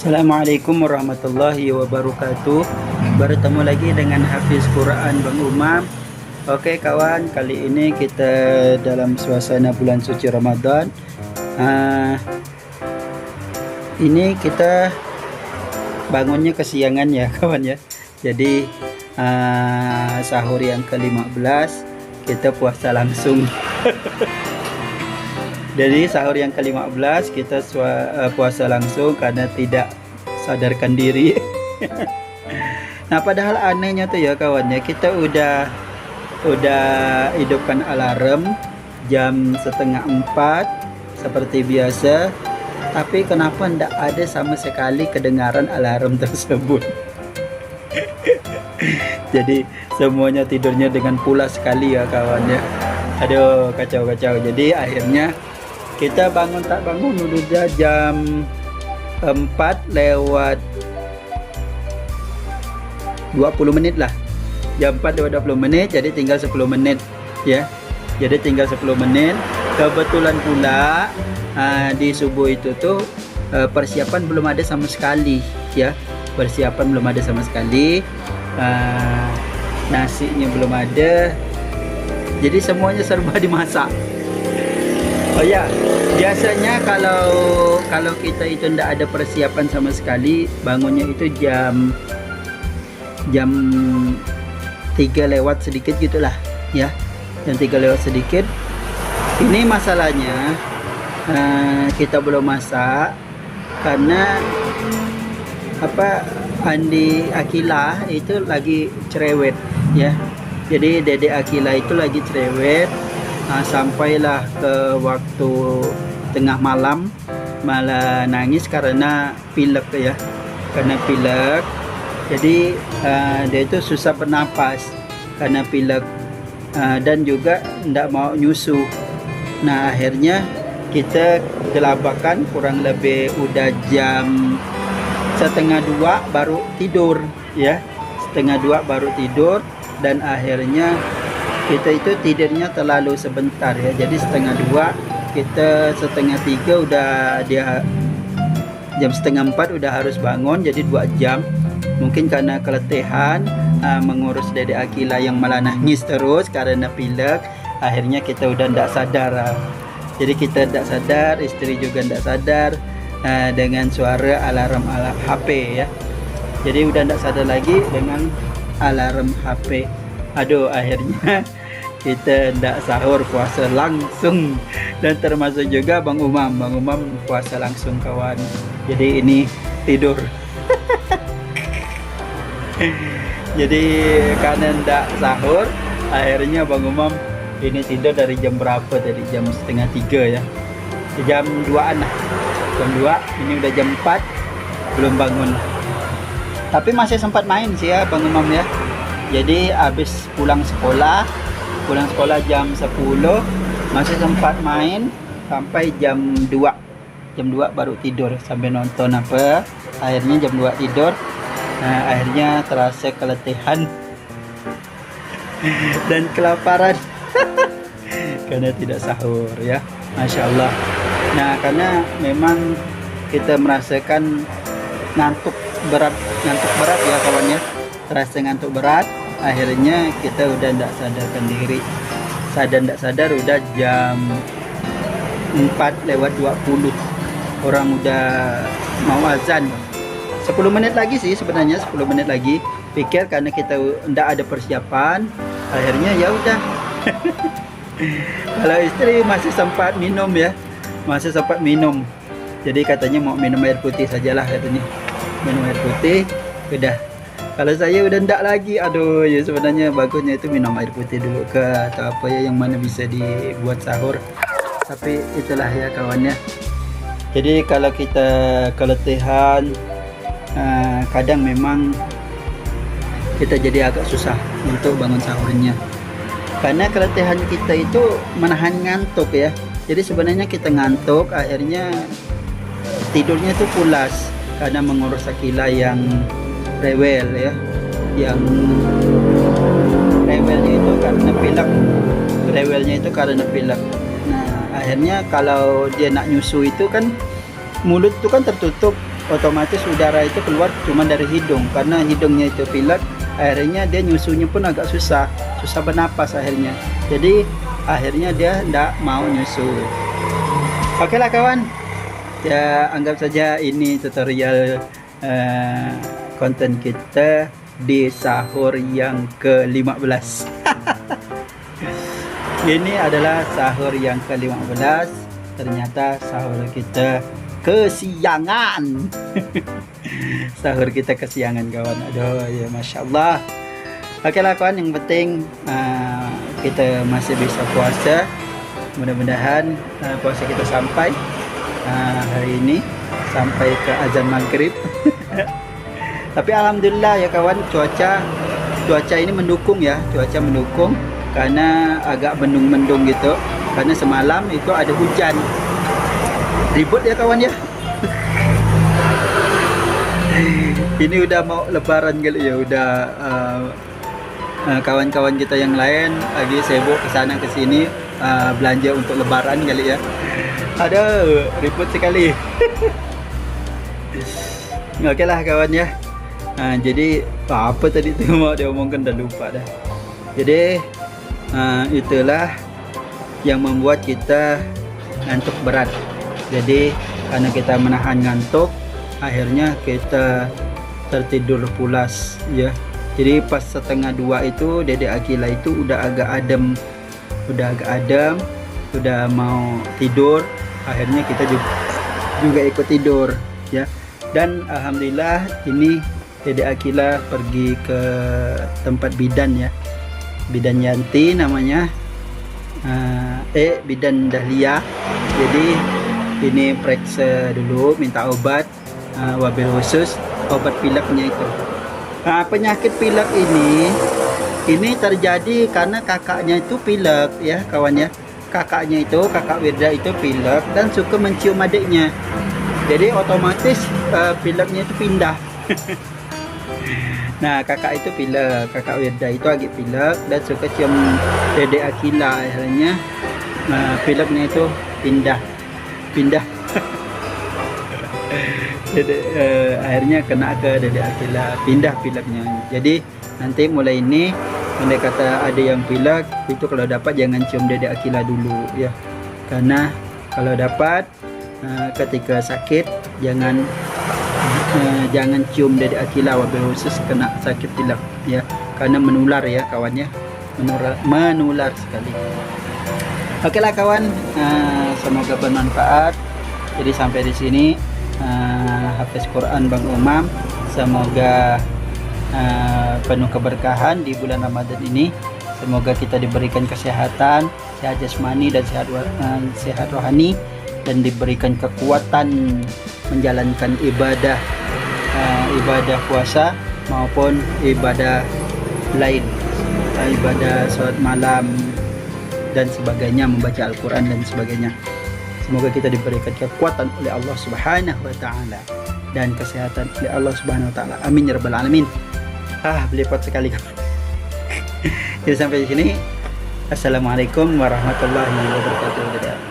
Assalamualaikum warahmatullahi wabarakatuh. Bertemu lagi dengan Hafiz Quran Bang Umam. Oke kawan, kali ini kita dalam suasana bulan suci Ramadan. Ini kita bangunnya kesiangan ya kawan ya. Jadi sahur yang ke-15 kita puasa langsung. Jadi sahur yang ke-15 kita puasa langsung karena tidak sadarkan diri. Nah padahal anehnya tuh ya kawan ya, kita udah hidupkan alarm jam 3:30 seperti biasa, tapi kenapa ndak ada sama sekali kedengaran alarm tersebut. Jadi semuanya tidurnya dengan pulas sekali ya kawan ya. Aduh kacau-kacau. Jadi akhirnya kita bangun tak bangun udah jam 4:20 lah. Jam 4:20, jadi tinggal 10 menit ya. Jadi tinggal 10 menit. Kebetulan pula di subuh itu tuh persiapan belum ada sama sekali ya. Persiapan belum ada sama sekali. Nasinya belum ada. Jadi semuanya serba dimasak. Oh ya, biasanya kalau kita itu tidak ada persiapan sama sekali, bangunnya itu jam 3 lewat sedikit gitulah ya. Jam 3 lewat sedikit. Ini masalahnya kita belum masak karena Andi Akila itu lagi cerewet ya. Jadi Dede Akila itu lagi cerewet. Sampailah ke waktu tengah malam malah nangis karena pilek ya, karena pilek. Jadi dia itu susah bernapas karena pilek dan juga tidak mau nyusu. Nah akhirnya kita gelabakan, kurang lebih udah jam 1:30 baru tidur ya, 1:30 baru tidur. Dan akhirnya kita itu tidurnya terlalu sebentar ya, jadi 1:30, kita 2:30 udah jam 3:30 udah harus bangun, jadi 2 jam. Mungkin karena keletihan mengurus Dede Akila yang malah nangis terus karena pilek, akhirnya kita udah tidak sadar. Jadi kita tidak sadar, istri juga tidak sadar dengan suara alarm HP ya. Jadi udah tidak sadar lagi dengan alarm HP. Aduh akhirnya kita tidak sahur, puasa langsung. Dan termasuk juga Bang Umam puasa langsung kawan. Jadi ini tidur. Jadi karena tidak sahur, akhirnya Bang Umam ini tidur dari jam berapa tadi? Jam 2:30 ya. Jam 2-an lah. Jam 2, ini udah jam 4 belum bangun. Tapi masih sempat main sih ya Bang Umam ya. Jadi habis pulang sekolah jam 10, masih sempat main sampai jam 2 baru tidur sampai nonton akhirnya jam 2 tidur. Nah akhirnya terasa keletihan dan kelaparan karena tidak sahur ya, Masya Allah. Nah karena memang kita merasakan ngantuk berat ya kawan ya, terasa ngantuk berat. Akhirnya kita udah tidak sadarkan diri, tidak sadar udah jam 4:20, orang udah mau azan. 10 menit lagi sih sebenarnya, 10 menit lagi. Pikir karena kita tidak ada persiapan, akhirnya ya udah. Kalau istri masih sempat minum ya, masih sempat minum. Jadi katanya mau minum air putih sajalah katanya, minum air putih udah. Kalau saya udah ndak lagi, aduh ya sebenarnya bagusnya itu minum air putih dulu atau apa ya yang mana bisa dibuat sahur. Tapi itulah ya kawannya. Jadi kalau kita keletihan, kadang memang kita jadi agak susah untuk bangun sahurnya. Karena keletihan kita itu menahan ngantuk ya. Jadi sebenarnya kita ngantuk, akhirnya tidurnya itu pulas karena mengurus Akila yang rewel ya, yang rewelnya itu karena pilek. Nah akhirnya kalau dia nak nyusu itu kan mulut itu kan tertutup, otomatis udara itu keluar cuma dari hidung, karena hidungnya itu pilek, akhirnya dia nyusunya pun agak susah bernapas akhirnya. Jadi akhirnya dia tidak mau nyusu. Oke lah kawan, ya anggap saja ini tutorial konten kita di sahur yang ke-15. Ini adalah sahur yang ke-15. Ternyata sahur kita kesiangan. Sahur kita kesiangan kawan. Aduh ya Masya Allah. Oke lah kawan, yang penting kita masih bisa puasa. Mudah-mudahan puasa kita sampai hari ini, sampai ke azan maghrib. Tapi alhamdulillah ya kawan, cuaca ini mendukung ya, cuaca mendukung, karena agak mendung-mendung gitu, karena semalam itu ada hujan. Ribut ya kawan ya. Ini udah mau lebaran kali ya, udah kawan-kawan kita yang lain lagi sibuk kesana kesini belanja untuk lebaran kali ya. Ada ribut sekali. Oke lah kawan ya. Jadi apa tadi tuh mau diomongkan, udah lupa dah. Jadi itulah yang membuat kita ngantuk berat. Jadi karena kita menahan ngantuk, akhirnya kita tertidur pulas ya. Jadi pas 1:30 itu Dede Akila itu udah agak adem, udah mau tidur. Akhirnya kita juga ikut tidur ya. Dan alhamdulillah ini Dede Akila pergi ke tempat bidan ya, bidan Yanti namanya, bidan Dahlia. Jadi ini periksa dulu, minta obat, wabil khusus obat pileknya itu. Penyakit pilek ini terjadi karena kakaknya itu pilek ya kawan ya. Kakak Wirda itu pilek dan suka mencium adiknya. Jadi otomatis pileknya itu pindah. Nah kakak itu pilek, kakak Wirda itu agak pilek dan suka cium Dede Akila, akhirnya pileknya itu pindah. Jadi akhirnya kena ke Dede Akila, pindah pileknya. Jadi nanti mulai kata ada yang pilek itu, kalau dapat jangan cium Dede Akila dulu ya, karena kalau dapat ketika sakit jangan cium Dede Akila, wabil khusus kena sakit pilek ya, karena menular ya kawannya, menular sekali. Oke lah kawan, semoga bermanfaat. Jadi sampai di sini Hafiz Quran Bang Umam, semoga penuh keberkahan di bulan Ramadan ini. Semoga kita diberikan kesehatan, sehat jasmani dan sehat rohani, dan diberikan kekuatan menjalankan ibadah puasa maupun ibadah lain, ibadah sholat malam dan sebagainya, membaca Al-Quran dan sebagainya. Semoga kita diberikan kekuatan oleh Allah Subhanahu wa Ta'ala dan kesehatan oleh Allah Subhanahu wa Ta'ala. Amin ya rabbal alamin. Belepotan sekali. Jadi sampai di sini. Assalamualaikum warahmatullahi wabarakatuh.